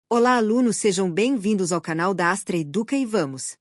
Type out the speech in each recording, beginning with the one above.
Olá, alunos, sejam bem-vindos ao canal da Astra Educa e vamos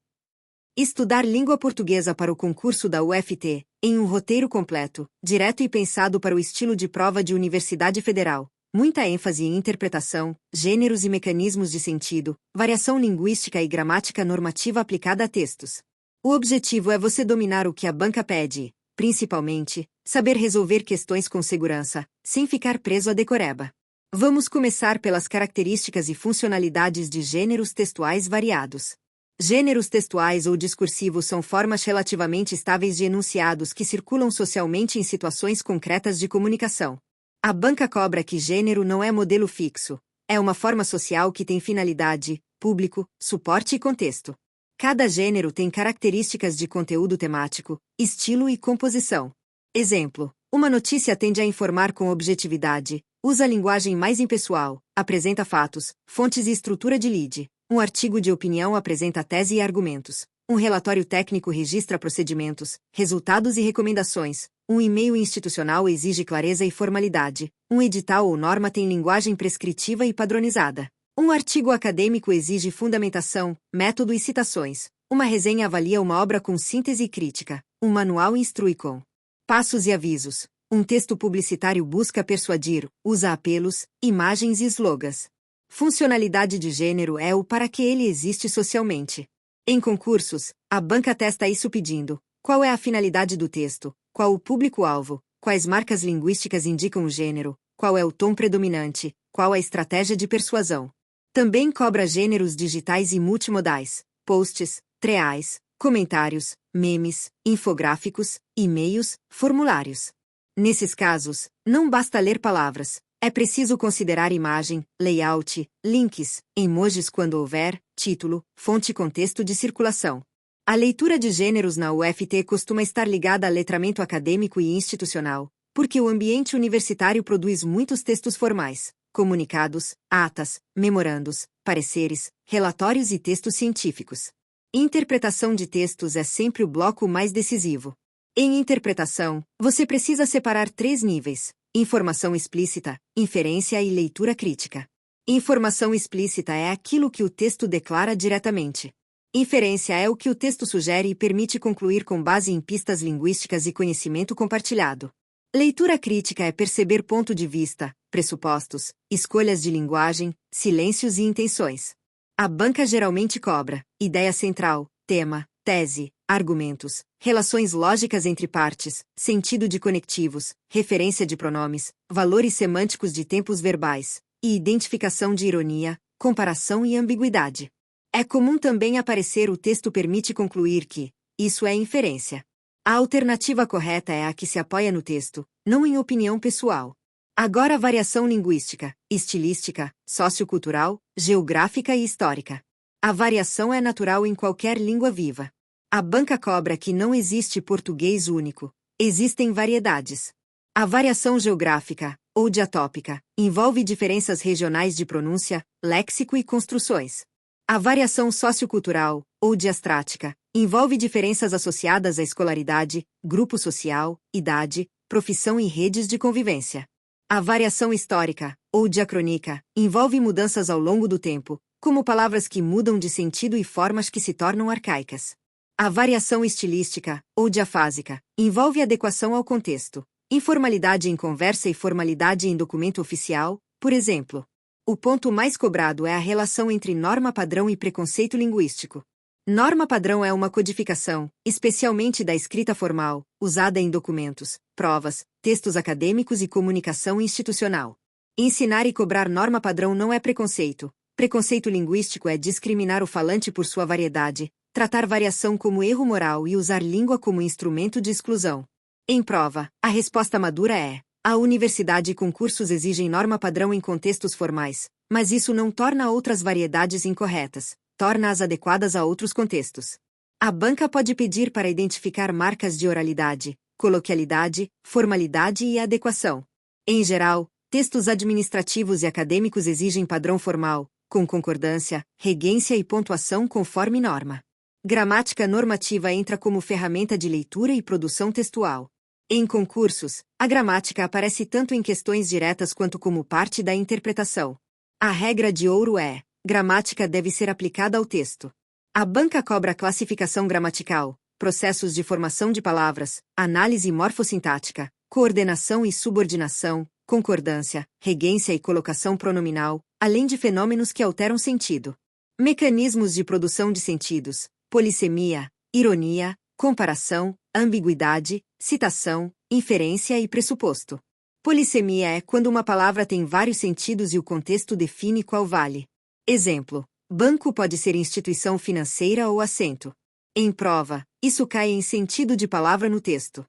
estudar língua portuguesa para o concurso da UFT, em um roteiro completo, direto e pensado para o estilo de prova de Universidade Federal. Muita ênfase em interpretação, gêneros e mecanismos de sentido, variação linguística e gramática normativa aplicada a textos. O objetivo é você dominar o que a banca pede, principalmente, saber resolver questões com segurança, sem ficar preso à decoreba. Vamos começar pelas características e funcionalidades de gêneros textuais variados. Gêneros textuais ou discursivos são formas relativamente estáveis de enunciados que circulam socialmente em situações concretas de comunicação. A banca cobra que gênero não é modelo fixo, é uma forma social que tem finalidade, público, suporte e contexto. Cada gênero tem características de conteúdo temático, estilo e composição. Exemplo: uma notícia tende a informar com objetividade, usa linguagem mais impessoal, apresenta fatos, fontes e estrutura de lead. Um artigo de opinião apresenta tese e argumentos. Um relatório técnico registra procedimentos, resultados e recomendações. Um e-mail institucional exige clareza e formalidade. Um edital ou norma tem linguagem prescritiva e padronizada. Um artigo acadêmico exige fundamentação, método e citações. Uma resenha avalia uma obra com síntese e crítica. Um manual instrui com passos e avisos. Um texto publicitário busca persuadir, usa apelos, imagens e slogans. Funcionalidade de gênero é o para que ele existe socialmente. Em concursos, a banca testa isso pedindo: qual é a finalidade do texto, qual o público-alvo, quais marcas linguísticas indicam o gênero, qual é o tom predominante, qual a estratégia de persuasão. Também cobra gêneros digitais e multimodais, posts, treais, comentários, memes, infográficos, e-mails, formulários. Nesses casos, não basta ler palavras. É preciso considerar imagem, layout, links, emojis quando houver, título, fonte e contexto de circulação. A leitura de gêneros na UFT costuma estar ligada a letramento acadêmico e institucional, porque o ambiente universitário produz muitos textos formais, comunicados, atas, memorandos, pareceres, relatórios e textos científicos. Interpretação de textos é sempre o bloco mais decisivo. Em interpretação, você precisa separar 3 níveis: informação explícita, inferência e leitura crítica. Informação explícita é aquilo que o texto declara diretamente. Inferência é o que o texto sugere e permite concluir com base em pistas linguísticas e conhecimento compartilhado. Leitura crítica é perceber ponto de vista, pressupostos, escolhas de linguagem, silêncios e intenções. A banca geralmente cobra ideia central, tema, tese, argumentos, relações lógicas entre partes, sentido de conectivos, referência de pronomes, valores semânticos de tempos verbais, e identificação de ironia, comparação e ambiguidade. É comum também aparecer o texto permite concluir que isso é inferência. A alternativa correta é a que se apoia no texto, não em opinião pessoal. Agora, variação linguística, estilística, sociocultural, geográfica e histórica. A variação é natural em qualquer língua viva. A banca cobra que não existe português único. Existem variedades. A variação geográfica, ou diatópica, envolve diferenças regionais de pronúncia, léxico e construções. A variação sociocultural, ou diastrática, envolve diferenças associadas à escolaridade, grupo social, idade, profissão e redes de convivência. A variação histórica, ou diacrônica, envolve mudanças ao longo do tempo, como palavras que mudam de sentido e formas que se tornam arcaicas. A variação estilística, ou diafásica, envolve adequação ao contexto, informalidade em conversa e formalidade em documento oficial, por exemplo. O ponto mais cobrado é a relação entre norma padrão e preconceito linguístico. Norma padrão é uma codificação, especialmente da escrita formal, usada em documentos, provas, textos acadêmicos e comunicação institucional. Ensinar e cobrar norma padrão não é preconceito. Preconceito linguístico é discriminar o falante por sua variedade, tratar variação como erro moral e usar língua como instrumento de exclusão. Em prova, a resposta madura é: a universidade e concursos exigem norma padrão em contextos formais, mas isso não torna outras variedades incorretas, torna-as adequadas a outros contextos. A banca pode pedir para identificar marcas de oralidade, coloquialidade, formalidade e adequação. Em geral, textos administrativos e acadêmicos exigem padrão formal, com concordância, regência e pontuação conforme norma. Gramática normativa entra como ferramenta de leitura e produção textual. Em concursos, a gramática aparece tanto em questões diretas quanto como parte da interpretação. A regra de ouro é: gramática deve ser aplicada ao texto. A banca cobra classificação gramatical, processos de formação de palavras, análise morfossintática, coordenação e subordinação, concordância, regência e colocação pronominal, além de fenômenos que alteram sentido. Mecanismos de produção de sentidos, polissemia, ironia, comparação, ambiguidade, citação, inferência e pressuposto. Polissemia é quando uma palavra tem vários sentidos e o contexto define qual vale. Exemplo: banco pode ser instituição financeira ou assento. Em prova, isso cai em sentido de palavra no texto.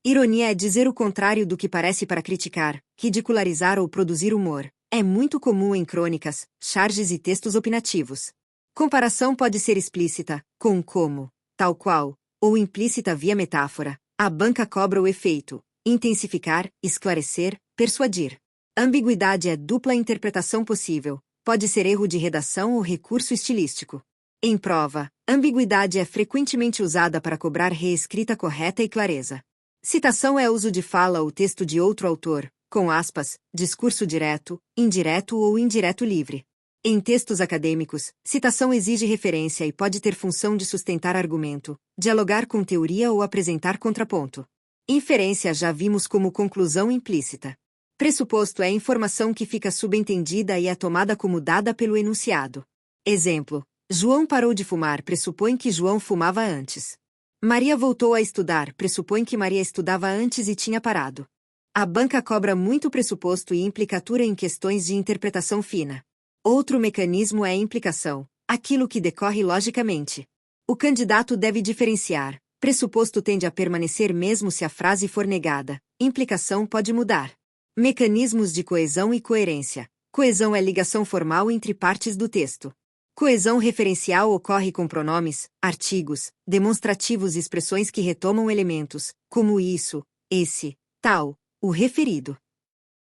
Ironia é dizer o contrário do que parece para criticar, ridicularizar ou produzir humor. É muito comum em crônicas, charges e textos opinativos. Comparação pode ser explícita, com como, tal qual, ou implícita via metáfora. A banca cobra o efeito: intensificar, esclarecer, persuadir. Ambiguidade é dupla interpretação possível. Pode ser erro de redação ou recurso estilístico. Em prova, ambiguidade é frequentemente usada para cobrar reescrita correta e clareza. Citação é uso de fala ou texto de outro autor, com aspas, discurso direto, indireto ou indireto livre. Em textos acadêmicos, citação exige referência e pode ter função de sustentar argumento, dialogar com teoria ou apresentar contraponto. Inferência já vimos como conclusão implícita. Pressuposto é informação que fica subentendida e é tomada como dada pelo enunciado. Exemplo: João parou de fumar pressupõe que João fumava antes. Maria voltou a estudar pressupõe que Maria estudava antes e tinha parado. A banca cobra muito pressuposto e implicatura em questões de interpretação fina. Outro mecanismo é a implicação, aquilo que decorre logicamente. O candidato deve diferenciar. Pressuposto tende a permanecer mesmo se a frase for negada. Implicação pode mudar. Mecanismos de coesão e coerência. Coesão é ligação formal entre partes do texto. Coesão referencial ocorre com pronomes, artigos, demonstrativos e expressões que retomam elementos, como isso, esse, tal, o referido.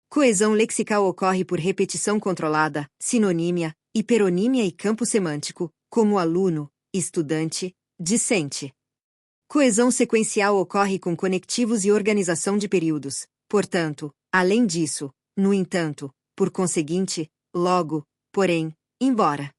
Coesão lexical ocorre por repetição controlada, sinonímia, hiperonímia e campo semântico, como aluno, estudante, discente. Coesão sequencial ocorre com conectivos e organização de períodos. Portanto, além disso, no entanto, por conseguinte, logo, porém, embora.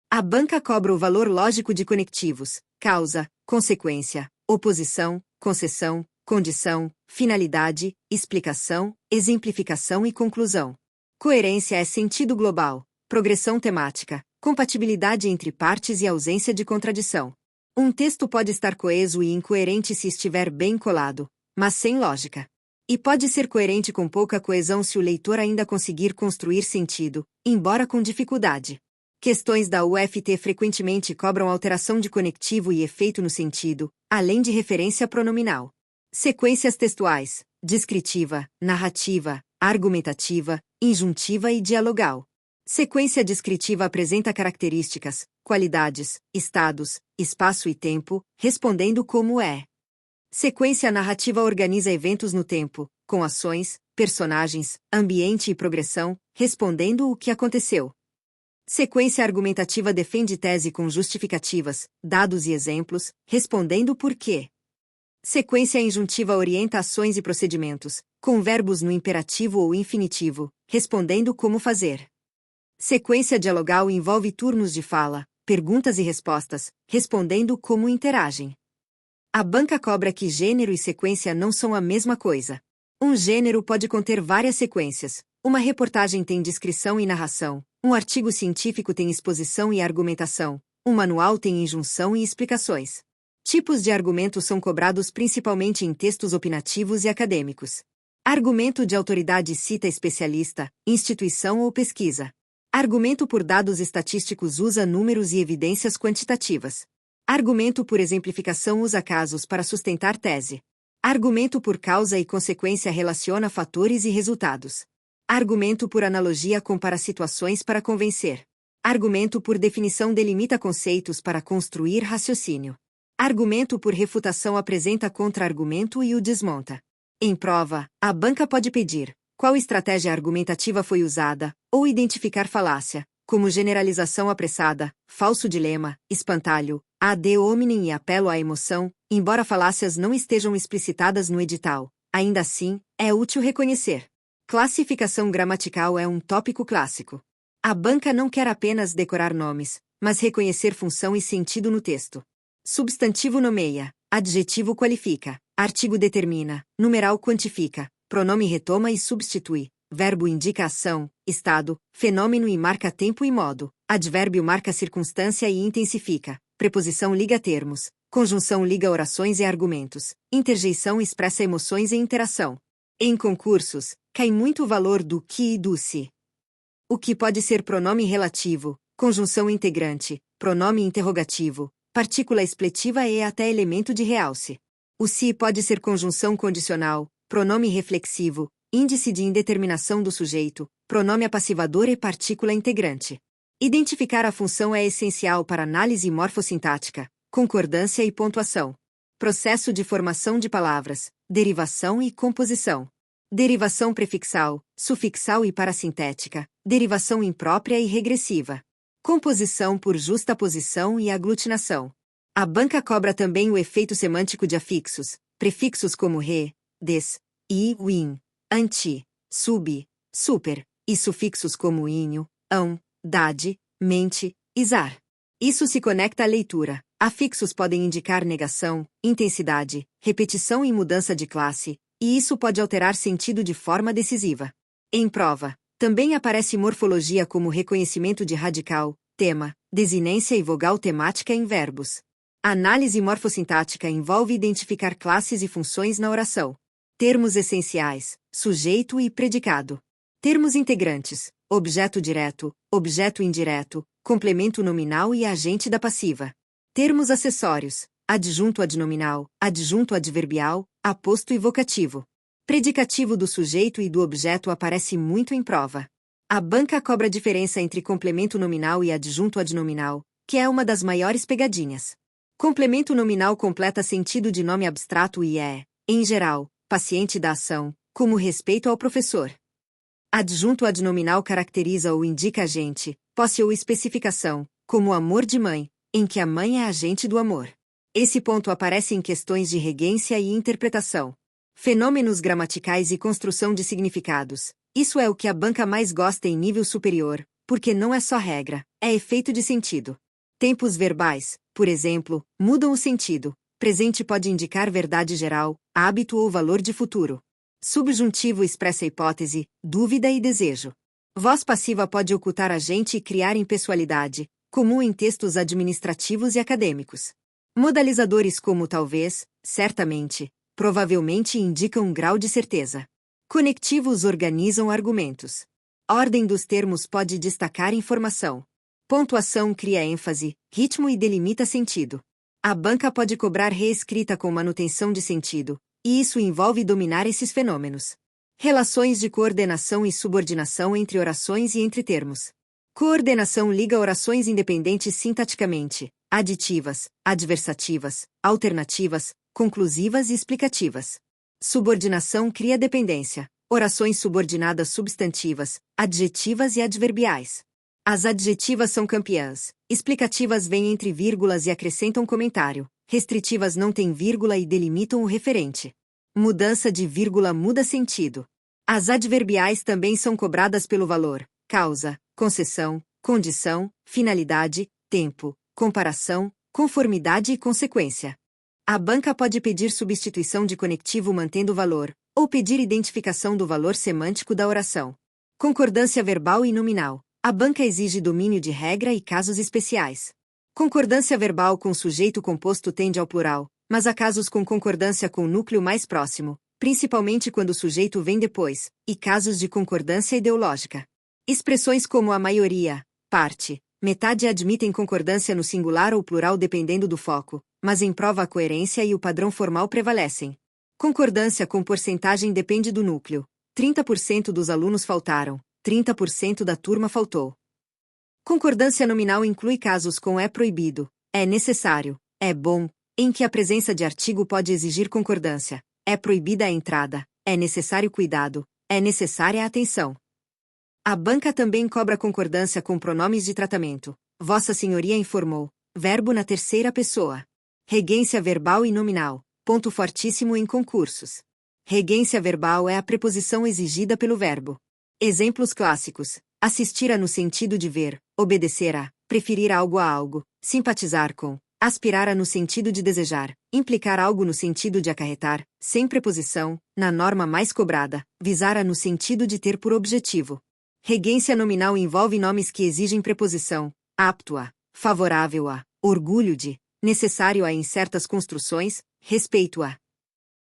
A banca cobra o valor lógico de conectivos, causa, consequência, oposição, concessão, condição, finalidade, explicação, exemplificação e conclusão. Coerência é sentido global, progressão temática, compatibilidade entre partes e ausência de contradição. Um texto pode estar coeso e incoerente se estiver bem colado, mas sem lógica. E pode ser coerente com pouca coesão se o leitor ainda conseguir construir sentido, embora com dificuldade. Questões da UFT frequentemente cobram alteração de conectivo e efeito no sentido, além de referência pronominal. Sequências textuais: descritiva, narrativa, argumentativa, injuntiva e dialogal. Sequência descritiva apresenta características, qualidades, estados, espaço e tempo, respondendo como é. Sequência narrativa organiza eventos no tempo, com ações, personagens, ambiente e progressão, respondendo o que aconteceu. Sequência argumentativa defende tese com justificativas, dados e exemplos, respondendo por quê. Sequência injuntiva orienta ações e procedimentos, com verbos no imperativo ou infinitivo, respondendo como fazer. Sequência dialogal envolve turnos de fala, perguntas e respostas, respondendo como interagem. A banca cobra que gênero e sequência não são a mesma coisa. Um gênero pode conter várias sequências. Uma reportagem tem descrição e narração. Um artigo científico tem exposição e argumentação. Um manual tem injunção e explicações. Tipos de argumentos são cobrados principalmente em textos opinativos e acadêmicos. Argumento de autoridade cita especialista, instituição ou pesquisa. Argumento por dados estatísticos usa números e evidências quantitativas. Argumento por exemplificação usa casos para sustentar tese. Argumento por causa e consequência relaciona fatores e resultados. Argumento por analogia compara situações para convencer. Argumento por definição delimita conceitos para construir raciocínio. Argumento por refutação apresenta contra-argumento e o desmonta. Em prova, a banca pode pedir qual estratégia argumentativa foi usada, ou identificar falácia, como generalização apressada, falso dilema, espantalho, ad hominem e apelo à emoção, embora falácias não estejam explicitadas no edital. Ainda assim, é útil reconhecer. Classificação gramatical é um tópico clássico. A banca não quer apenas decorar nomes, mas reconhecer função e sentido no texto. Substantivo nomeia, adjetivo qualifica, artigo determina, numeral quantifica, pronome retoma e substitui, verbo indica ação, estado, fenômeno e marca tempo e modo, advérbio marca circunstância e intensifica, preposição liga termos, conjunção liga orações e argumentos, interjeição expressa emoções e interação. Em concursos, cai muito o valor do que e do se. O que pode ser pronome relativo, conjunção integrante, pronome interrogativo, partícula expletiva e até elemento de realce. O se pode ser conjunção condicional, pronome reflexivo, índice de indeterminação do sujeito, pronome apassivador e partícula integrante. Identificar a função é essencial para análise morfossintática, concordância e pontuação. Processo de formação de palavras, derivação e composição. Derivação prefixal, sufixal e parasintética, derivação imprópria e regressiva. Composição por justaposição e aglutinação. A banca cobra também o efeito semântico de afixos, prefixos como re, des, i, win, anti, sub, super, e sufixos como inho, ão, dade, mente, isar. Isso se conecta à leitura. Afixos podem indicar negação, intensidade, repetição e mudança de classe, e isso pode alterar sentido de forma decisiva. Em prova, também aparece morfologia como reconhecimento de radical, tema, desinência e vogal temática em verbos. A análise morfossintática envolve identificar classes e funções na oração. Termos essenciais, sujeito e predicado. Termos integrantes, objeto direto, objeto indireto, complemento nominal e agente da passiva. Termos acessórios, adjunto adnominal, adjunto adverbial, aposto e vocativo. Predicativo do sujeito e do objeto aparece muito em prova. A banca cobra a diferença entre complemento nominal e adjunto adnominal, que é uma das maiores pegadinhas. Complemento nominal completa sentido de nome abstrato e é, em geral, paciente da ação, como respeito ao professor. Adjunto adnominal caracteriza ou indica agente, posse ou especificação, como amor de mãe, em que a mãe é agente do amor. Esse ponto aparece em questões de regência e interpretação. Fenômenos gramaticais e construção de significados. Isso é o que a banca mais gosta em nível superior, porque não é só regra, é efeito de sentido. Tempos verbais, por exemplo, mudam o sentido. Presente pode indicar verdade geral, hábito ou valor de futuro. Subjuntivo expressa hipótese, dúvida e desejo. Voz passiva pode ocultar agente e criar impessoalidade, comum em textos administrativos e acadêmicos. Modalizadores como talvez, certamente, provavelmente indicam um grau de certeza. Conectivos organizam argumentos. Ordem dos termos pode destacar informação. Pontuação cria ênfase, ritmo e delimita sentido. A banca pode cobrar reescrita com manutenção de sentido, e isso envolve dominar esses fenômenos. Relações de coordenação e subordinação entre orações e entre termos. Coordenação liga orações independentes sintaticamente, aditivas, adversativas, alternativas, conclusivas e explicativas. Subordinação cria dependência, orações subordinadas substantivas, adjetivas e adverbiais. As adjetivas são campeãs, explicativas vêm entre vírgulas e acrescentam comentário, restritivas não têm vírgula e delimitam o referente. Mudança de vírgula muda sentido. As adverbiais também são cobradas pelo valor, causa, concessão, condição, finalidade, tempo, comparação, conformidade e consequência. A banca pode pedir substituição de conectivo mantendo o valor, ou pedir identificação do valor semântico da oração. Concordância verbal e nominal. A banca exige domínio de regra e casos especiais. Concordância verbal com sujeito composto tende ao plural, mas há casos com concordância com núcleo mais próximo, principalmente quando o sujeito vem depois, e casos de concordância ideológica. Expressões como a maioria, parte, metade admitem concordância no singular ou plural dependendo do foco, mas em prova a coerência e o padrão formal prevalecem. Concordância com porcentagem depende do núcleo. 30% dos alunos faltaram, 30% da turma faltou. Concordância nominal inclui casos com é proibido, é necessário, é bom, em que a presença de artigo pode exigir concordância, é proibida a entrada, é necessário cuidado, é necessária a atenção. A banca também cobra concordância com pronomes de tratamento. Vossa Senhoria informou, verbo na terceira pessoa. Regência verbal e nominal, ponto fortíssimo em concursos. Regência verbal é a preposição exigida pelo verbo. Exemplos clássicos. Assistir a no sentido de ver, obedecer a, preferir algo a algo, simpatizar com, aspirar a no sentido de desejar, implicar algo no sentido de acarretar, sem preposição, na norma mais cobrada, visar a no sentido de ter por objetivo. Regência nominal envolve nomes que exigem preposição, apto a, favorável a, orgulho de, necessário a em certas construções, respeito a.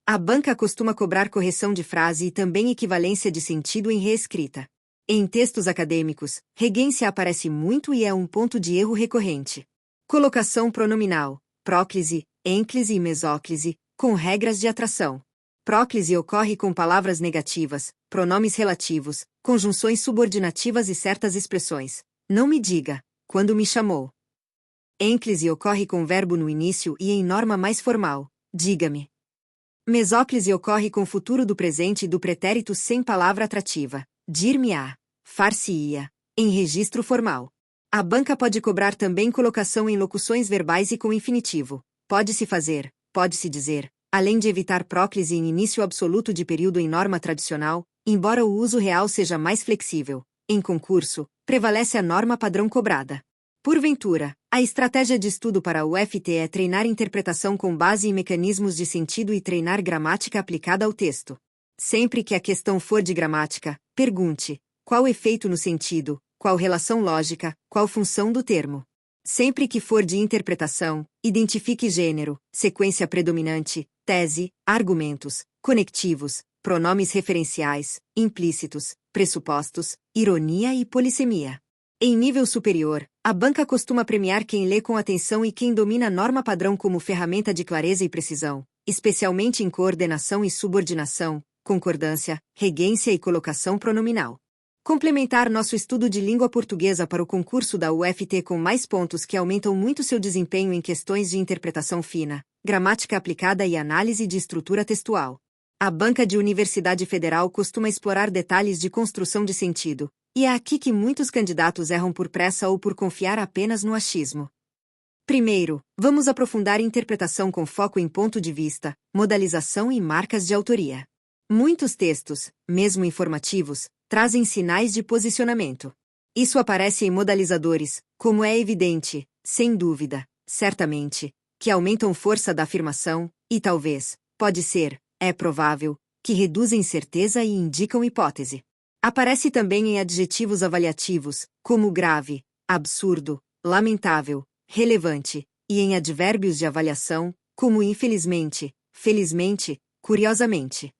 A banca costuma cobrar correção de frase e também equivalência de sentido em reescrita. Em textos acadêmicos, regência aparece muito e é um ponto de erro recorrente. Colocação pronominal, próclise, ênclise e mesóclise, com regras de atração. Próclise ocorre com palavras negativas, pronomes relativos, conjunções subordinativas e certas expressões. Não me diga, quando me chamou. Ênclise ocorre com verbo no início e em norma mais formal, diga-me. Mesóclise ocorre com futuro do presente e do pretérito sem palavra atrativa, dir-me-á, far-se-ia, em registro formal. A banca pode cobrar também colocação em locuções verbais e com infinitivo. Pode-se fazer, pode-se dizer, além de evitar próclise em início absoluto de período em norma tradicional, embora o uso real seja mais flexível. Em concurso, prevalece a norma padrão cobrada. Porventura, a estratégia de estudo para o UFT é treinar interpretação com base em mecanismos de sentido e treinar gramática aplicada ao texto. Sempre que a questão for de gramática, pergunte: qual efeito no sentido, qual relação lógica, qual função do termo? Sempre que for de interpretação, identifique gênero, sequência predominante, tese, argumentos, conectivos, pronomes referenciais, implícitos, pressupostos, ironia e polissemia. Em nível superior, a banca costuma premiar quem lê com atenção e quem domina a norma padrão como ferramenta de clareza e precisão, especialmente em coordenação e subordinação, concordância, regência e colocação pronominal. Complementar nosso estudo de língua portuguesa para o concurso da UFT com mais pontos que aumentam muito seu desempenho em questões de interpretação fina, gramática aplicada e análise de estrutura textual. A banca de Universidade Federal costuma explorar detalhes de construção de sentido, e é aqui que muitos candidatos erram por pressa ou por confiar apenas no achismo. Primeiro, vamos aprofundar interpretação com foco em ponto de vista, modalização e marcas de autoria. Muitos textos, mesmo informativos, trazem sinais de posicionamento. Isso aparece em modalizadores, como é evidente, sem dúvida, certamente, que aumentam força da afirmação, e talvez, pode ser, é provável, que reduzem certeza e indicam hipótese. Aparece também em adjetivos avaliativos, como grave, absurdo, lamentável, relevante, e em advérbios de avaliação, como infelizmente, felizmente, curiosamente.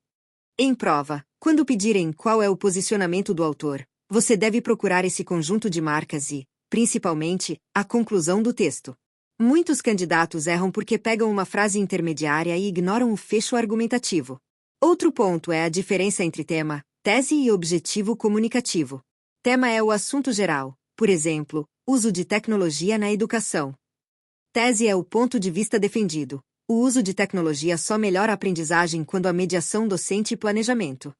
Em prova, quando pedirem qual é o posicionamento do autor, você deve procurar esse conjunto de marcas e, principalmente, a conclusão do texto. Muitos candidatos erram porque pegam uma frase intermediária e ignoram o fecho argumentativo. Outro ponto é a diferença entre tema, tese e objetivo comunicativo. Tema é o assunto geral, por exemplo, uso de tecnologia na educação. Tese é o ponto de vista defendido. O uso de tecnologia só melhora a aprendizagem quando há mediação docente e planejamento.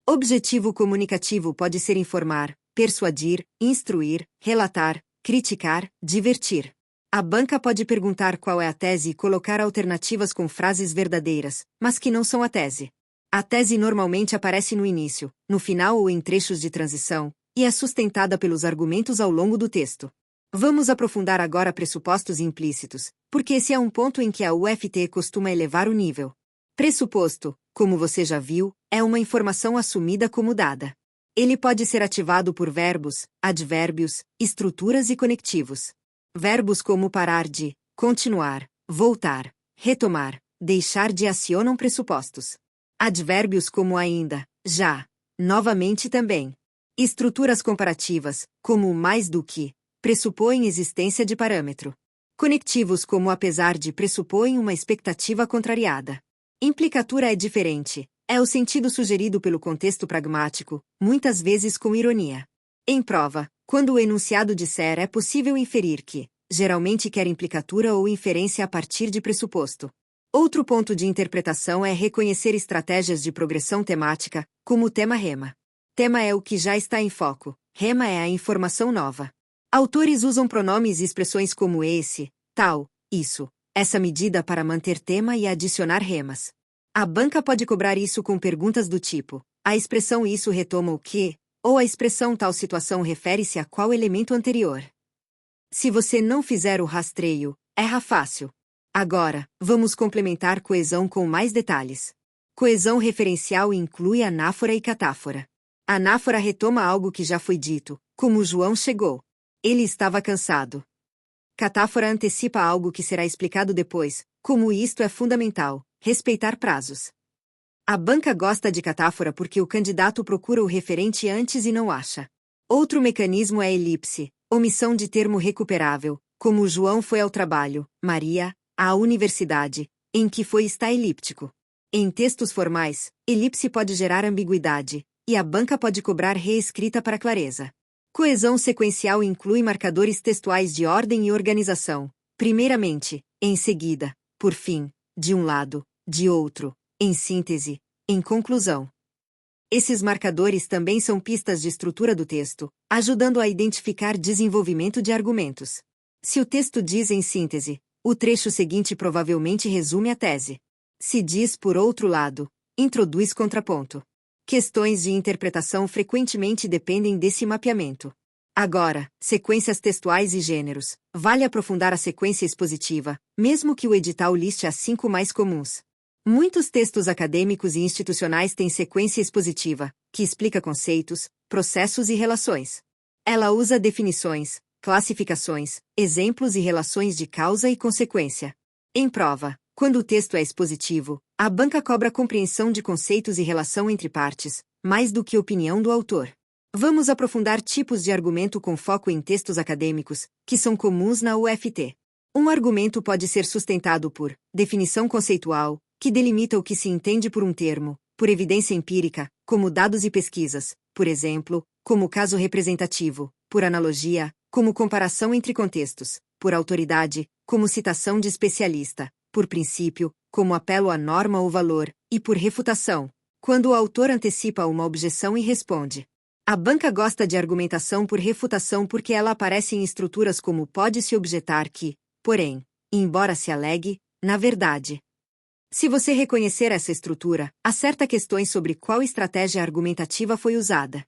Objetivo comunicativo pode ser informar, persuadir, instruir, relatar, criticar, divertir. A banca pode perguntar qual é a tese e colocar alternativas com frases verdadeiras, mas que não são a tese. A tese normalmente aparece no início, no final ou em trechos de transição, e é sustentada pelos argumentos ao longo do texto. Vamos aprofundar agora pressupostos implícitos, porque esse é um ponto em que a UFT costuma elevar o nível. Pressuposto, como você já viu, é uma informação assumida como dada. Ele pode ser ativado por verbos, advérbios, estruturas e conectivos. Verbos como parar de, continuar, voltar, retomar, deixar de acionam pressupostos. Advérbios como ainda, já, novamente também. Estruturas comparativas, como mais do que, pressupõem existência de parâmetro. Conectivos como apesar de pressupõem uma expectativa contrariada. Implicatura é diferente. É o sentido sugerido pelo contexto pragmático, muitas vezes com ironia. Em prova, quando o enunciado disser é possível inferir que, geralmente quer implicatura ou inferência a partir de pressuposto. Outro ponto de interpretação é reconhecer estratégias de progressão temática, como o tema-rema. Tema é o que já está em foco, rema é a informação nova. Autores usam pronomes e expressões como esse, tal, isso, essa medida para manter tema e adicionar remas. A banca pode cobrar isso com perguntas do tipo: a expressão isso retoma o quê? Ou a expressão tal situação refere-se a qual elemento anterior. Se você não fizer o rastreio, erra fácil. Agora, vamos complementar coesão com mais detalhes. Coesão referencial inclui anáfora e catáfora. Anáfora retoma algo que já foi dito, como João chegou. Ele estava cansado. Catáfora antecipa algo que será explicado depois, como isto é fundamental, respeitar prazos. A banca gosta de catáfora porque o candidato procura o referente antes e não acha. Outro mecanismo é a elipse, omissão de termo recuperável, como João foi ao trabalho, Maria, à universidade, em que foi está elíptico. Em textos formais, elipse pode gerar ambiguidade, e a banca pode cobrar reescrita para clareza. Coesão sequencial inclui marcadores textuais de ordem e organização, primeiramente, em seguida, por fim, de um lado, de outro, em síntese, em conclusão. Esses marcadores também são pistas de estrutura do texto, ajudando a identificar desenvolvimento de argumentos. Se o texto diz em síntese, o trecho seguinte provavelmente resume a tese. Se diz por outro lado, introduz contraponto. Questões de interpretação frequentemente dependem desse mapeamento. Agora, sequências textuais e gêneros. Vale aprofundar a sequência expositiva, mesmo que o edital liste as 5 mais comuns. Muitos textos acadêmicos e institucionais têm sequência expositiva, que explica conceitos, processos e relações. Ela usa definições, classificações, exemplos e relações de causa e consequência. Em prova, quando o texto é expositivo, a banca cobra compreensão de conceitos e relação entre partes, mais do que opinião do autor. Vamos aprofundar tipos de argumento com foco em textos acadêmicos, que são comuns na UFT. Um argumento pode ser sustentado por definição conceitual, que delimita o que se entende por um termo, por evidência empírica, como dados e pesquisas, por exemplo, como caso representativo, por analogia, como comparação entre contextos, por autoridade, como citação de especialista, por princípio, como apelo à norma ou valor, e por refutação, quando o autor antecipa uma objeção e responde. A banca gosta de argumentação por refutação porque ela aparece em estruturas como pode-se objetar que, porém, embora se alegue, na verdade. Se você reconhecer essa estrutura, acerta questões sobre qual estratégia argumentativa foi usada.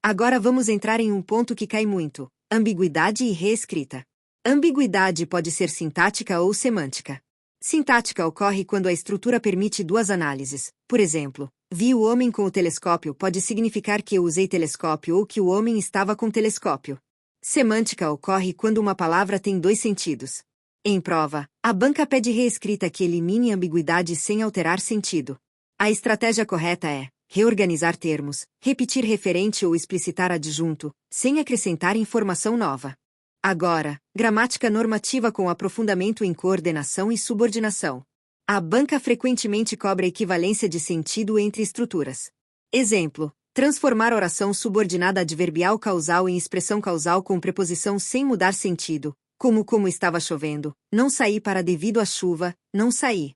Agora vamos entrar em um ponto que cai muito: ambiguidade e reescrita. Ambiguidade pode ser sintática ou semântica. Sintática ocorre quando a estrutura permite duas análises. Por exemplo, vi o homem com o telescópio pode significar que eu usei telescópio ou que o homem estava com telescópio. Semântica ocorre quando uma palavra tem dois sentidos. Em prova, a banca pede reescrita que elimine ambiguidade sem alterar sentido. A estratégia correta é reorganizar termos, repetir referente ou explicitar adjunto, sem acrescentar informação nova. Agora, gramática normativa com aprofundamento em coordenação e subordinação. A banca frequentemente cobra equivalência de sentido entre estruturas. Exemplo: transformar oração subordinada adverbial causal em expressão causal com preposição sem mudar sentido, como estava chovendo, não saí para devido à chuva, não saí.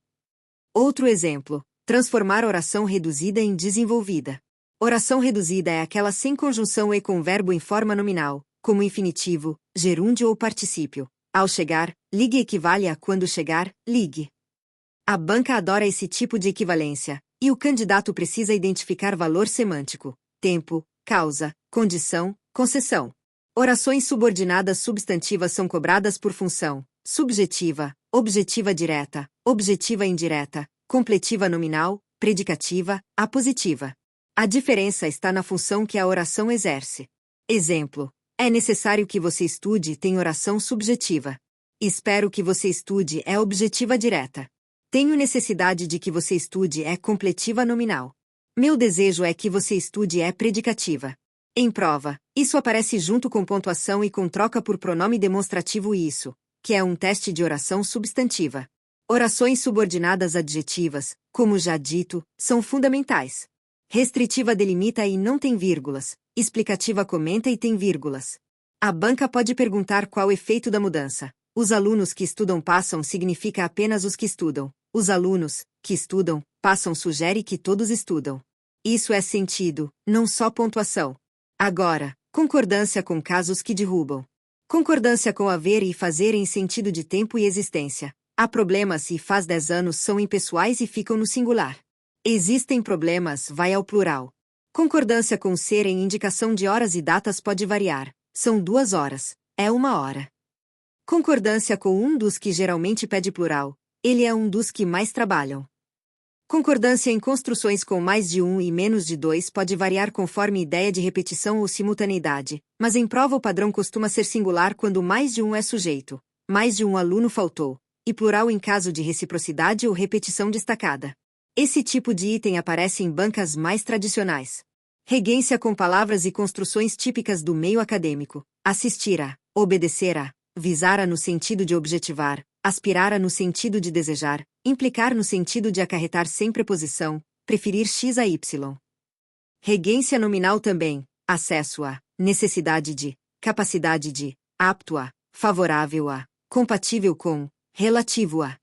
Outro exemplo: transformar oração reduzida em desenvolvida. Oração reduzida é aquela sem conjunção e com verbo em forma nominal, como infinitivo, gerúndio ou particípio. Ao chegar, ligue equivale a quando chegar, ligue. A banca adora esse tipo de equivalência, e o candidato precisa identificar valor semântico, tempo, causa, condição, concessão. Orações subordinadas substantivas são cobradas por função subjetiva, objetiva direta, objetiva indireta, completiva nominal, predicativa, apositiva. A diferença está na função que a oração exerce. Exemplo: é necessário que você estude tem oração subjetiva. Espero que você estude é objetiva direta. Tenho necessidade de que você estude é completiva nominal. Meu desejo é que você estude é predicativa. Em prova, isso aparece junto com pontuação e com troca por pronome demonstrativo isso, que é um teste de oração substantiva. Orações subordinadas adjetivas, como já dito, são fundamentais. Restritiva delimita e não tem vírgulas, explicativa comenta e tem vírgulas. A banca pode perguntar qual o efeito da mudança. Os alunos que estudam passam significa apenas os que estudam. Os alunos que estudam passam sugere que todos estudam. Isso é sentido, não só pontuação. Agora, concordância com casos que derrubam. Concordância com haver e fazer em sentido de tempo e existência. Há problemas e faz 10 anos são impessoais e ficam no singular. Existem problemas vai ao plural. Concordância com ser em indicação de horas e datas pode variar. São 2 horas. É 1 hora. Concordância com um dos que geralmente pede plural. Ele é um dos que mais trabalham. Concordância em construções com mais de um e menos de 2 pode variar conforme ideia de repetição ou simultaneidade, mas em prova o padrão costuma ser singular quando mais de um é sujeito, mais de um aluno faltou, e plural em caso de reciprocidade ou repetição destacada. Esse tipo de item aparece em bancas mais tradicionais. Regência com palavras e construções típicas do meio acadêmico. Assistir a, obedecer a, visar a no sentido de objetivar, aspirar a no sentido de desejar, implicar no sentido de acarretar sem preposição, preferir x a y. Regência nominal também, acesso a, necessidade de, capacidade de, apto a, favorável a, compatível com, relativo a.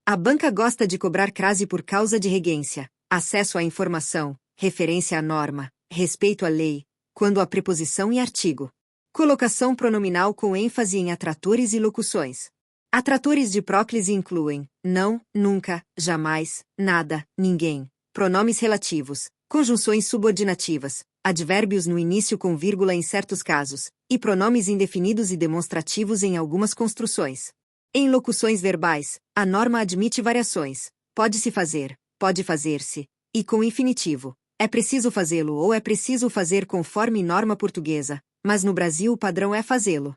A banca gosta de cobrar crase por causa de regência, acesso à informação, referência à norma, respeito à lei, quando há preposição e artigo. Colocação pronominal com ênfase em atratores e locuções. Atratores de próclise incluem não, nunca, jamais, nada, ninguém, pronomes relativos, conjunções subordinativas, advérbios no início com vírgula em certos casos, e pronomes indefinidos e demonstrativos em algumas construções. Em locuções verbais, a norma admite variações. Pode-se fazer, pode fazer-se, e com infinitivo. É preciso fazê-lo ou é preciso fazer conforme norma portuguesa, mas no Brasil o padrão é fazê-lo.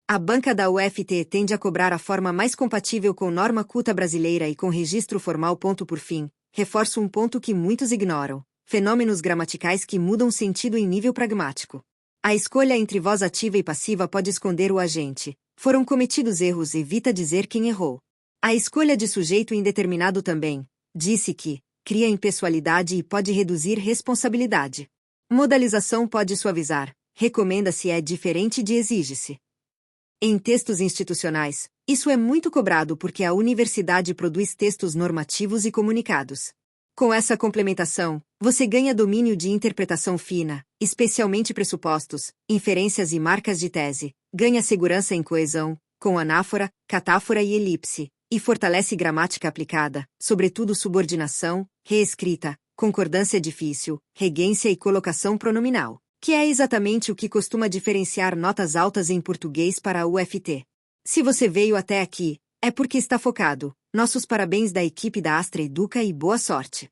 A banca da UFT tende a cobrar a forma mais compatível com norma culta brasileira e com registro formal. Por fim, reforço um ponto que muitos ignoram: fenômenos gramaticais que mudam sentido em nível pragmático. A escolha entre voz ativa e passiva pode esconder o agente. Foram cometidos erros, evita dizer quem errou. A escolha de sujeito indeterminado também. Disse que cria impessoalidade e pode reduzir responsabilidade. Modalização pode suavizar. Recomenda-se é diferente de exige-se. Em textos institucionais, isso é muito cobrado porque a universidade produz textos normativos e comunicados. Com essa complementação, você ganha domínio de interpretação fina, especialmente pressupostos, inferências e marcas de tese, ganha segurança em coesão, com anáfora, catáfora e elipse, e fortalece gramática aplicada, sobretudo subordinação, reescrita, concordância difícil, regência e colocação pronominal, que é exatamente o que costuma diferenciar notas altas em português para a UFT. Se você veio até aqui, é porque está focado. Nossos parabéns da equipe da Astra Educa e boa sorte!